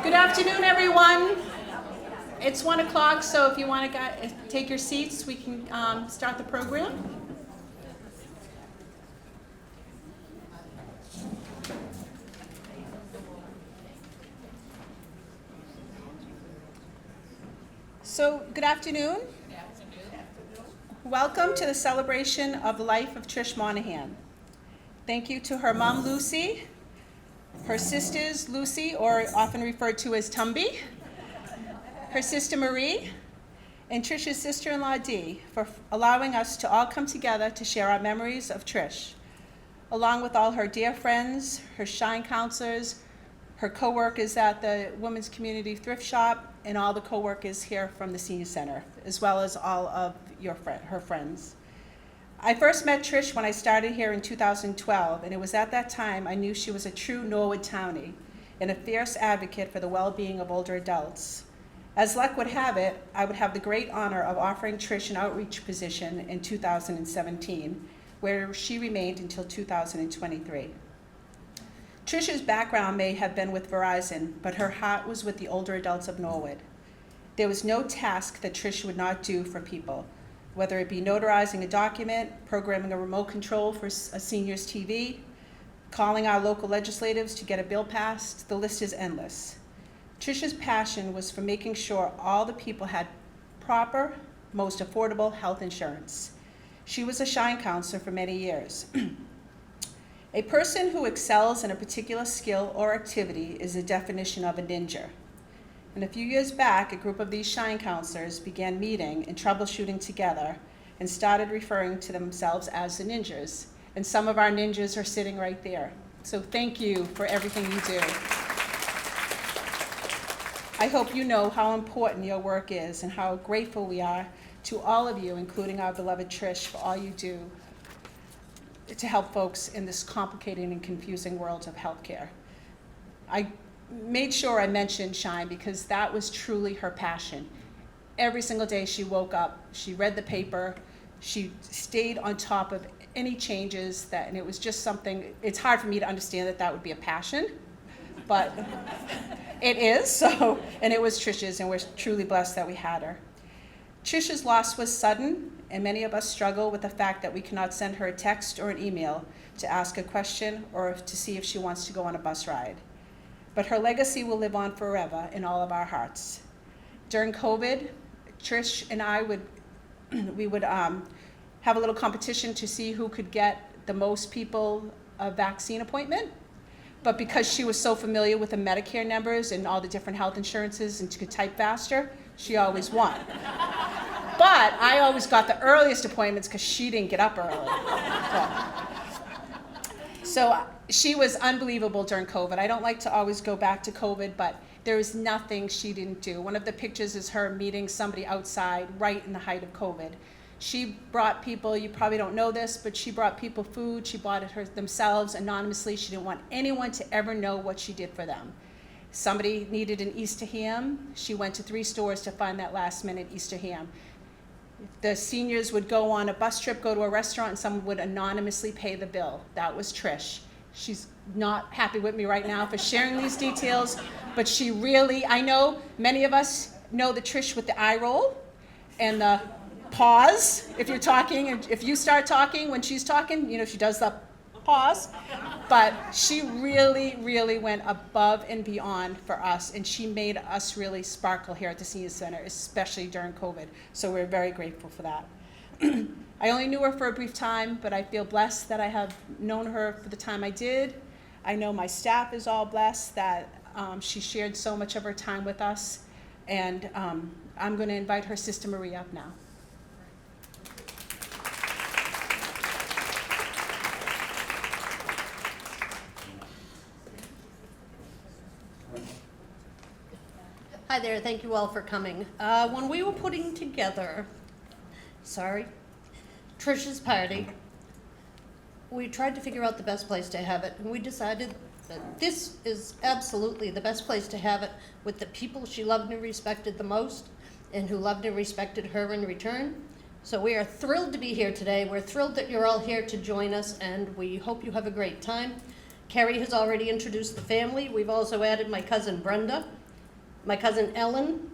Good afternoon, everyone. It's 1 o'clock, so if you want to take your seats, we can start the program. So, good afternoon. Welcome to the celebration of the life of Trish Monahan. Thank you to her mom, Lucy, her sisters, Lucy, or often referred to as Tumby, her sister Marie, and Trish's sister-in-law Dee, for allowing us to all come together to share our memories of Trish, along with all her dear friends, her Shine counselors, her co-workers at the Women's Community Thrift Shop, and all the co-workers here from the Senior Center, as well as all of her friends. I first met Trish when I started here in 2012, and it was at that time I knew she was a true Norwood townie and a fierce advocate for the well-being of older adults. As luck would have it, I would have the great honor of offering Trish an outreach position in 2017, where she remained until 2023. Trish's background may have been with Verizon, but her heart was with the older adults of Norwood. There was no task that Trish would not do for people, whether it be notarizing a document, programming a remote control for a senior's TV, calling our local legislators to get a bill passed. The list is endless. Trish's passion was for making sure all the people had proper, most affordable health insurance. She was a Shine counselor for many years. A person who excels in a particular skill or activity is the definition of a ninja. And a few years back, a group of these Shine counselors began meeting and troubleshooting together and started referring to themselves as the ninjas. And some of our ninjas are sitting right there. So thank you for everything you do. I hope you know how important your work is and how grateful we are to all of you, including our beloved Trish, for all you do to help folks in this complicated and confusing world of healthcare. I made sure I mentioned Shine because that was truly her passion. Every single day she woke up, she read the paper, she stayed on top of any changes and it was just something, it's hard for me to understand that would be a passion, but it is, so, and it was Trish's, and we're truly blessed that we had her. Trish's loss was sudden, and many of us struggle with the fact that we cannot send her a text or an email to ask a question or to see if she wants to go on a bus ride. But her legacy will live on forever in all of our hearts. During COVID, Trish and I would have a little competition to see who could get the most people a vaccine appointment. But because she was so familiar with the Medicare numbers and all the different health insurances and she could type faster, she always won. But I always got the earliest appointments because she didn't get up early. So she was unbelievable during COVID. I don't like to always go back to COVID, but there was nothing she didn't do. One of the pictures is her meeting somebody outside right in the height of COVID. She brought people, you probably don't know this, but she brought people food. She bought it themselves anonymously. She didn't want anyone to ever know what she did for them. Somebody needed an Easter ham. She went to 3 stores to find that last minute Easter ham. The seniors would go on a bus trip, go to a restaurant, and someone would anonymously pay the bill. That was Trish. She's not happy with me right now for sharing these details, but she really, I know many of us know the Trish with the eye roll and the pause if you're talking, and if you start talking when she's talking, she does the pause. But she really, really went above and beyond for us, and she made us really sparkle here at the Senior Center, especially during COVID. So we're very grateful for that. I only knew her for a brief time, but I feel blessed that I have known her for the time I did. I know my staff is all blessed that she shared so much of her time with us, and I'm going to invite her sister Marie up now. Hi there, thank you all for coming. When we were putting together, Trish's party, we tried to figure out the best place to have it, and we decided that this is absolutely the best place to have it with the people she loved and respected the most, and who loved and respected her in return. So we are thrilled to be here today. We're thrilled that you're all here to join us, and we hope you have a great time. Carrie has already introduced the family. We've also added my cousin Brenda, my cousin Ellen,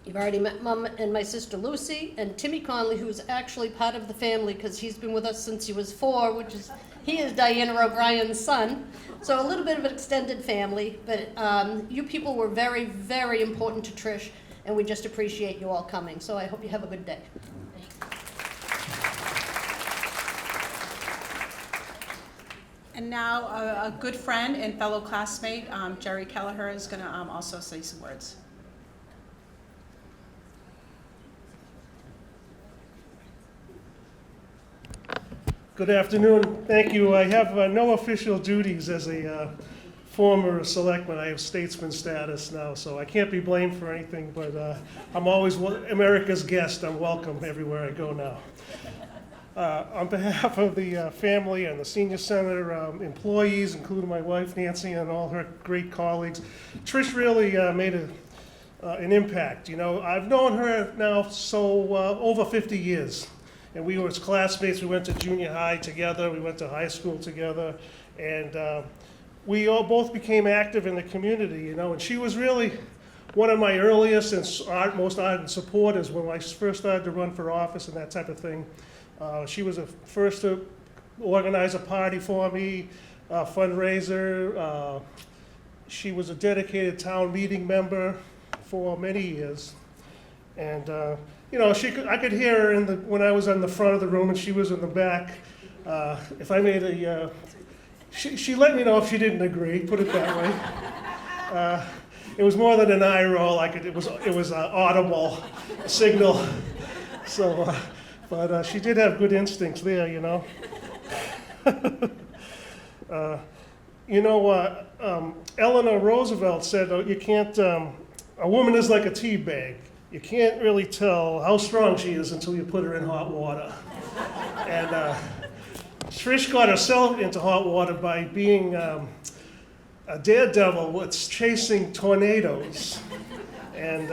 you've already met Mom and my sister Lucy, and Timmy Conley, who's actually part of the family because he's been with us since he was 4, he is Diana O'Brien's son. So a little bit of an extended family, but you people were very, very important to Trish, and we just appreciate you all coming. So I hope you have a good day. And now a good friend and fellow classmate, Jerry Kelleher, is going to also say some words. Good afternoon. Thank you. I have no official duties as a former selectman. I have statesman status now, so I can't be blamed for anything, but I'm always America's guest. I'm welcome everywhere I go now. On behalf of the family and the senior center employees, including my wife Nancy and all her great colleagues, Trish really made an impact. You know, I've known her now over 50 years. And we were classmates. We went to junior high together. We went to high school together. And we all both became active in the community, you know. And she was really one of my earliest and most ardent supporters when I first started to run for office and that type of thing. She was the first to organize a party for me, a fundraiser. She was a dedicated town meeting member for many years. And you know, I could hear her when I was in the front of the room and she was in the back. If I made she let me know if she didn't agree, put it that way. It was more than an eye roll. It was an audible signal. So, but she did have good instincts there, you know. You know, Eleanor Roosevelt said, you can't, a woman is like a tea bag. You can't really tell how strong she is until you put her in hot water. And Trish got herself into hot water by being a daredevil that's chasing tornadoes. And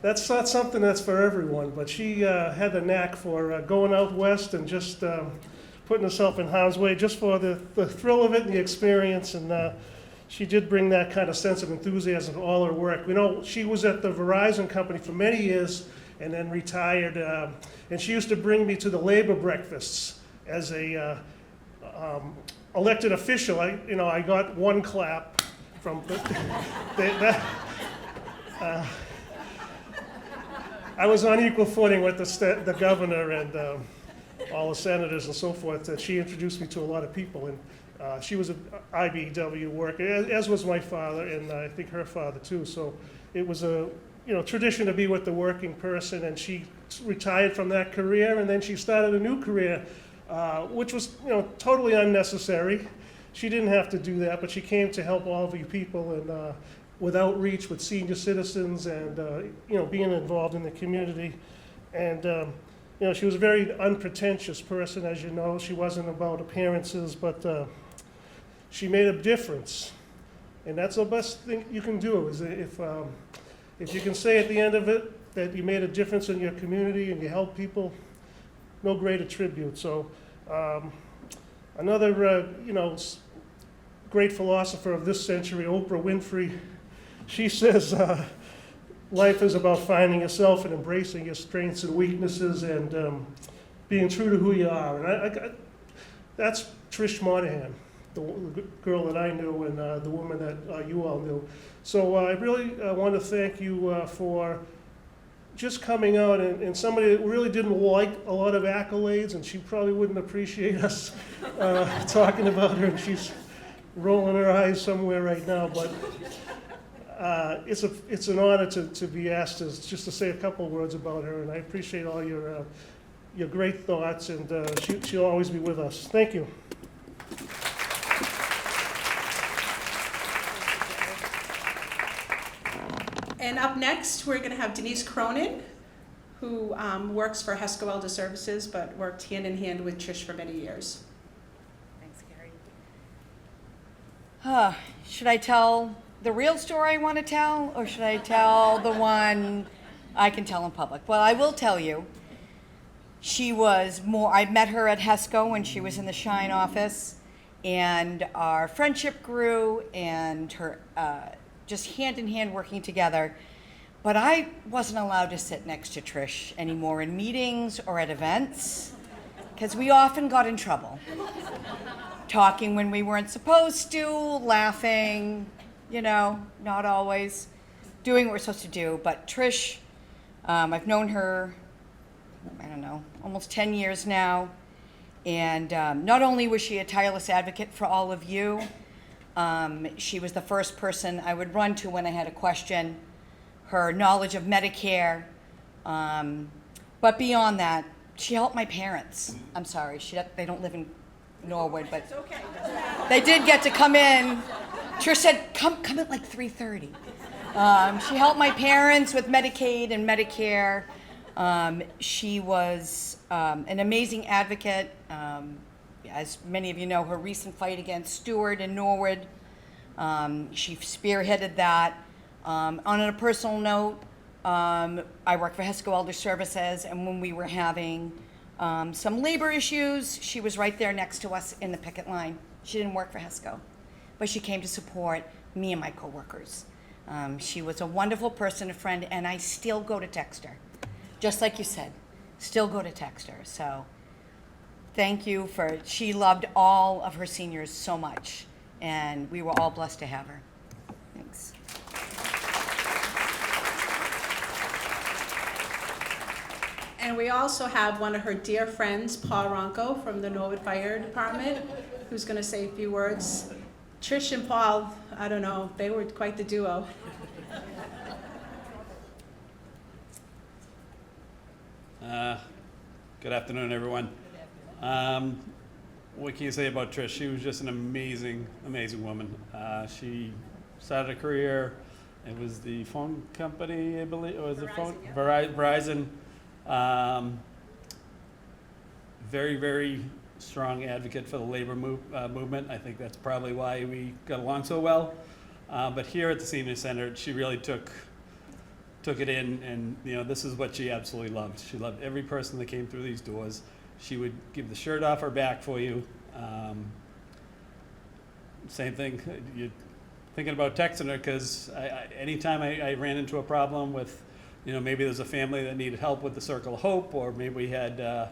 that's not something that's for everyone, but she had a knack for going out west and just putting herself in harm's way just for the thrill of it and the experience. And she did bring that kind of sense of enthusiasm to all her work. You know, she was at the Verizon company for many years and then retired. And she used to bring me to the labor breakfasts as a elected official. I got one clap from I was on equal footing with the governor and all the senators and so forth. She introduced me to a lot of people. And she was an IBEW worker, as was my father, and I think her father too. So it was a tradition to be with the working person, and she retired from that career, and then she started a new career, which was totally unnecessary. She didn't have to do that, but she came to help all of you people and with outreach with senior citizens and being involved in the community. And she was a very unpretentious person, as you know. She wasn't about appearances, but she made a difference. And that's the best thing you can do, is if you can say at the end of it that you made a difference in your community and you helped people, no greater tribute. So another great philosopher of this century, Oprah Winfrey, she says life is about finding yourself and embracing your strengths and weaknesses and being true to who you are. And that's Trish Monahan, the girl that I knew and the woman that you all knew. So I really want to thank you for just coming out and somebody that really didn't like a lot of accolades, and she probably wouldn't appreciate us talking about her, and she's rolling her eyes somewhere right now, but it's an honor to be asked just to say a couple of words about her, and I appreciate all your great thoughts, and she'll always be with us. Thank you. And up next, we're going to have Denise Cronin, who works for Hesco Elder Services, but worked hand in hand with Trish for many years. Thanks, Carrie. Should I tell the real story I want to tell, or should I tell the one I can tell in public? Well, I will tell you. I met her at Hesco when she was in the Shine office, and our friendship grew, and just hand in hand working together. But I wasn't allowed to sit next to Trish anymore in meetings or at events, because we often got in trouble. Talking when we weren't supposed to, laughing, not always doing what we're supposed to do. But Trish, I've known her, almost 10 years now. And not only was she a tireless advocate for all of you, she was the first person I would run to when I had a question. Her knowledge of Medicare, but beyond that, she helped my parents. I'm sorry, they don't live in Norwood, but it's okay. They did get to come in. Trish said, come at like 3:30. She helped my parents with Medicaid and Medicare. She was an amazing advocate. As many of you know, her recent fight against Stewart in Norwood, she spearheaded that. On a personal note, I work for HESCO Elder Services, and when we were having some labor issues, she was right there next to us in the picket line. She didn't work for HESCO, but she came to support me and my coworkers. She was a wonderful person, a friend, and I still go to text her. Just like you said, still go to text her. So thank you she loved all of her seniors so much, and we were all blessed to have her. Thanks. And we also have one of her dear friends, Paul Ronco from the Norwood Fire Department, who's going to say a few words. Trish and Paul, I don't know, they were quite the duo. Good afternoon, everyone. What can you say about Trish? She was just an amazing, amazing woman. She started a career. It was the phone company, I believe. It was the phone, Verizon. Very, very strong advocate for the labor movement. I think that's probably why we got along so well. But here at the Senior Center, she really took it in, and this is what she absolutely loved. She loved every person that came through these doors. She would give the shirt off her back for you. Same thing. You're thinking about texting her, because anytime I ran into a problem with, maybe there's a family that needed help with the Circle of Hope, or maybe we had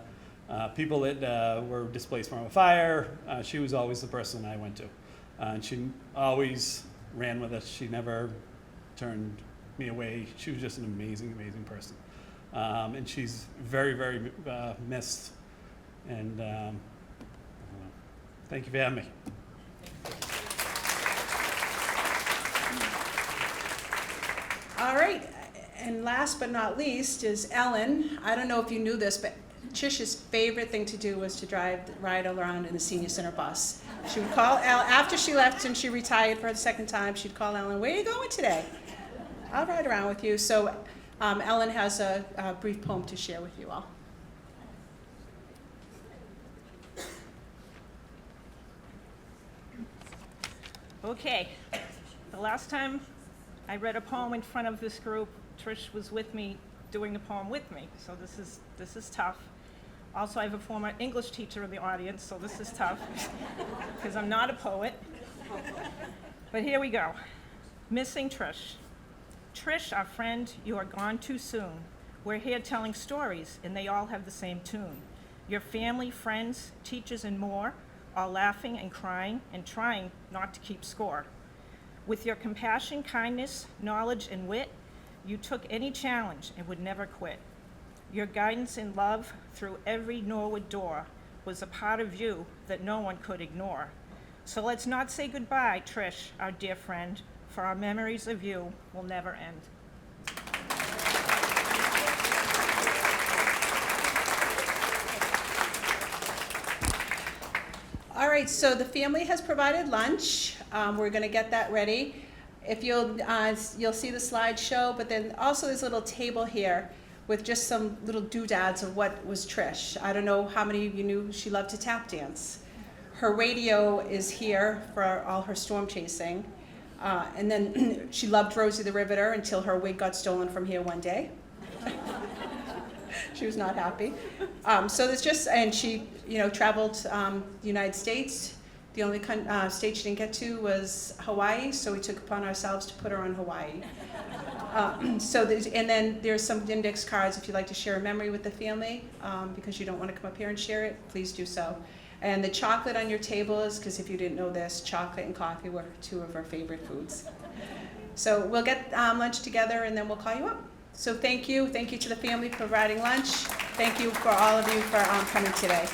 people that were displaced from a fire, she was always the person I went to. And she always ran with us. She never turned me away. She was just an amazing, amazing person. And she's very, very missed. And thank you for having me. All right, and last but not least is Ellen. I don't know if you knew this, but Trish's favorite thing to do was to ride around in the Senior Center bus. She would call after she left and she retired for the second time, she'd call Ellen, "Where are you going today? I'll ride around with you." So Ellen has a brief poem to share with you all. Okay, the last time I read a poem in front of this group, Trish was with me doing the poem with me, so this is tough. Also, I have a former English teacher in the audience, so this is tough, because I'm not a poet. But here we go. Missing Trish. Trish, our friend, you are gone too soon. We're here telling stories, and they all have the same tune. Your family, friends, teachers, and more, all laughing and crying and trying not to keep score. With your compassion, kindness, knowledge, and wit, you took any challenge and would never quit. Your guidance and love through every Norwood door was a part of you that no one could ignore. So let's not say goodbye, Trish, our dear friend, for our memories of you will never end. All right, so the family has provided lunch. We're going to get that ready. If you'll see the slideshow, but then also there's a little table here with just some little doodads of what was Trish. I don't know how many of you knew she loved to tap dance. Her radio is here for all her storm chasing. And then she loved Rosie the Riveter until her wig got stolen from here one day. She was not happy. So there's just, and she, traveled the United States, the The only state she didn't get to was Hawaii, so we took upon ourselves to put her on Hawaii. And then there's some index cards if you'd like to share a memory with the family, because you don't want to come up here and share it, please do so. And the chocolate on your table is, because if you didn't know this, chocolate and coffee were two of our favorite foods. So we'll get lunch together and then we'll call you up. So thank you to the family for providing lunch. Thank you for all of you for coming today.